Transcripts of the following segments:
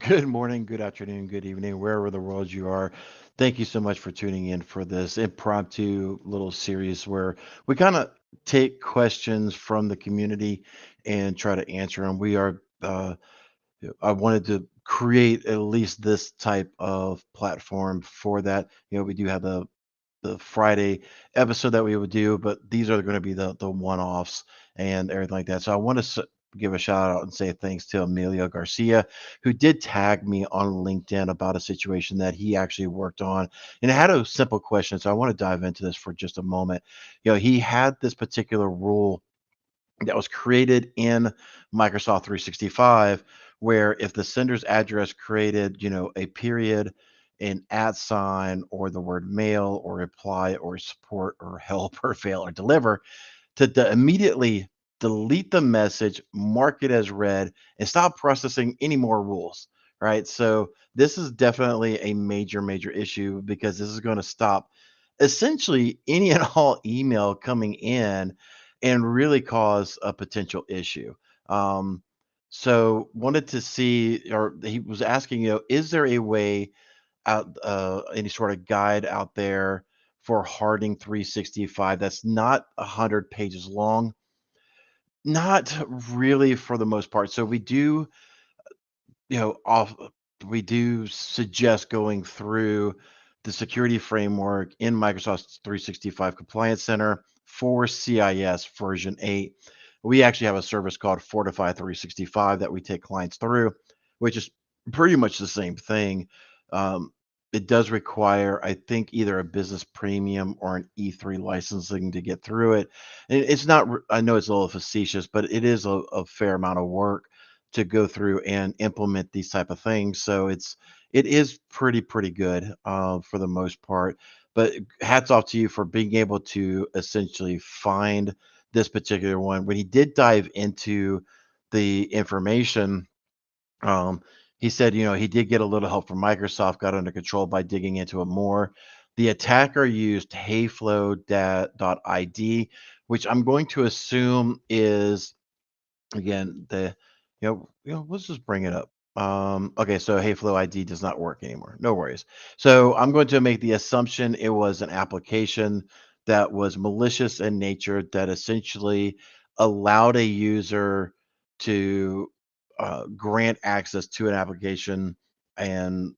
Good morning, good afternoon, good evening, wherever in the world you are. Thank you so much for tuning in for this impromptu little series where we kind of take questions from the community and try to answer them. I wanted to create at least this type of platform for that. We do have the Friday episode that we would do, but these are going to be the one-offs and everything like that. So I want to give a shout out and say thanks to Emilio Garcia, who did tag me on LinkedIn about a situation that he actually worked on, and it had a simple question. So I want to dive into this for just a moment. He had this particular rule that was created in Microsoft 365 where if the sender's address created, a period, an at sign, or the word mail or reply or support or help or fail or deliver, to immediately delete the message, mark it as read, and stop processing any more rules. Right. So this is definitely a major, major issue because this is going to stop essentially any and all email coming in and really cause a potential issue. Um, so wanted to see, or he was asking, is there a way out, any sort of guide out there for Harding 365 that's not 100 pages long? Not really for the most part. So you know, off we do suggest going through the security framework in Microsoft 365 Compliance Center for CIS version 8. We actually have a service called Fortify 365 that we take clients through, which is pretty much the same thing. Um, it does require, I think, either a business premium or an E3 licensing to get through it. And it's not, I know it's a little facetious, but it is a fair amount of work to go through and implement these type of things. So it is pretty good for the most part. But hats off to you for being able to essentially find this particular one. When he did dive into the information, um, he said, he did get a little help from Microsoft, got under control by digging into it more. The attacker used heyflow.id, which I'm going to assume is again let's just bring it up. Okay, so heyflow ID does not work anymore, no worries. So I'm going to make the assumption it was an application that was malicious in nature that essentially allowed a user to grant access to an application and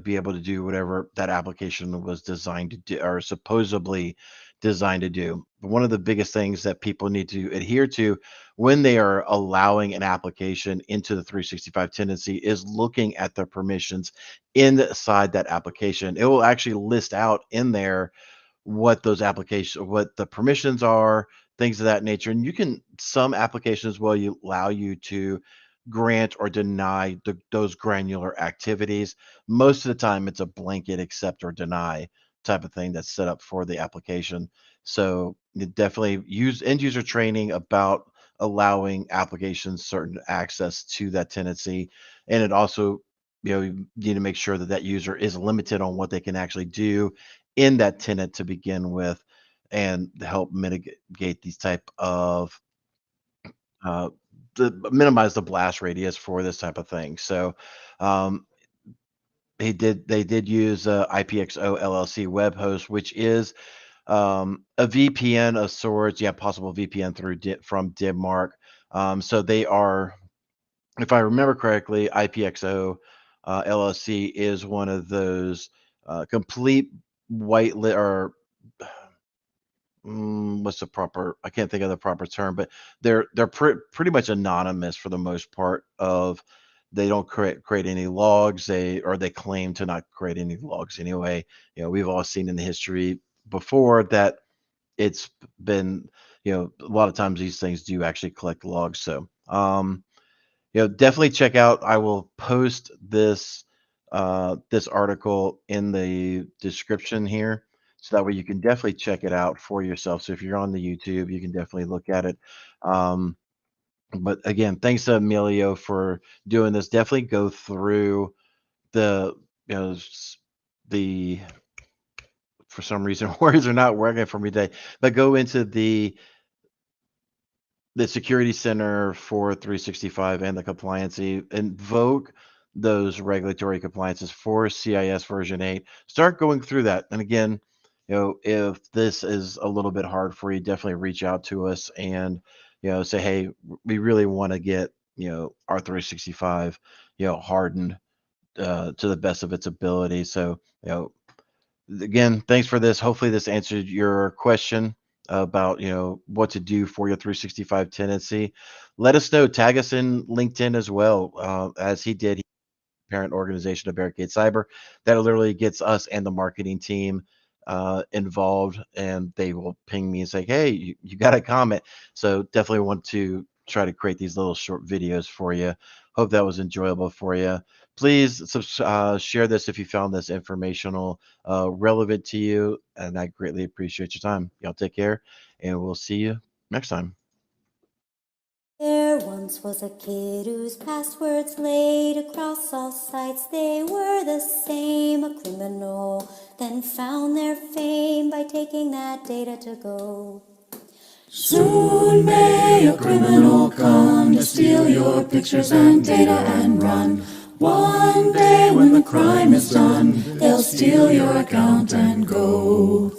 be able to do whatever that application was designed to do or supposedly designed to do. One of the biggest things that people need to adhere to when they are allowing an application into the 365 tendency is looking at the permissions inside that application. It will actually list out in there what the permissions are, things of that nature. And some applications will allow you to grant or deny those granular activities. Most of the time, it's a blanket accept or deny type of thing that's set up for the application. So you definitely use end user training about allowing applications certain access to that tenancy. And it also, you need to make sure that that user is limited on what they can actually do in that tenant to begin with and to help mitigate these type of uh, minimize the blast radius for this type of thing. So um, they did use IPXO LLC web host, which is a VPN of sorts. Yeah, possible VPN from Denmark. So they are, if I remember correctly, IPXO LLC is one of those complete white lit or what's the proper, I can't think of the proper term, but pretty much anonymous for the most part of they don't create any logs, they claim to not create any logs anyway. We've all seen in the history before that it's been, a lot of times these things do actually collect logs. So definitely check out. I will post this article in the description here, so that way you can definitely check it out for yourself. So if you're on the YouTube, you can definitely look at it. Um, but again, thanks to Emilio for doing this. Definitely go through the you know s- the for some reason words are not working for me today, but go into the security center for 365 and the compliancy, invoke those regulatory compliances for CIS version 8, start going through that. And again, if this is a little bit hard for you, definitely reach out to us and, say, hey, we really want to get, our 365, hardened to the best of its ability. So, again, thanks for this. Hopefully, this answered your question about what to do for your 365 tenancy. Let us know. Tag us in LinkedIn as well, as he did. Parent organization of Barricade Cyber. That literally gets us and the marketing team involved, and they will ping me and say, "Hey, you got a comment." So definitely want to try to create these little short videos for you. Hope that was enjoyable for you. Please share this if you found this informational, relevant to you, and I greatly appreciate your time. Y'all take care, and we'll see you next time. There once was a kid whose passwords laid across all sites, they were the same. A criminal then found their fame by taking that data to go. Soon may a criminal come to steal your pictures and data and run. One day when the crime is done, they'll steal your account and go.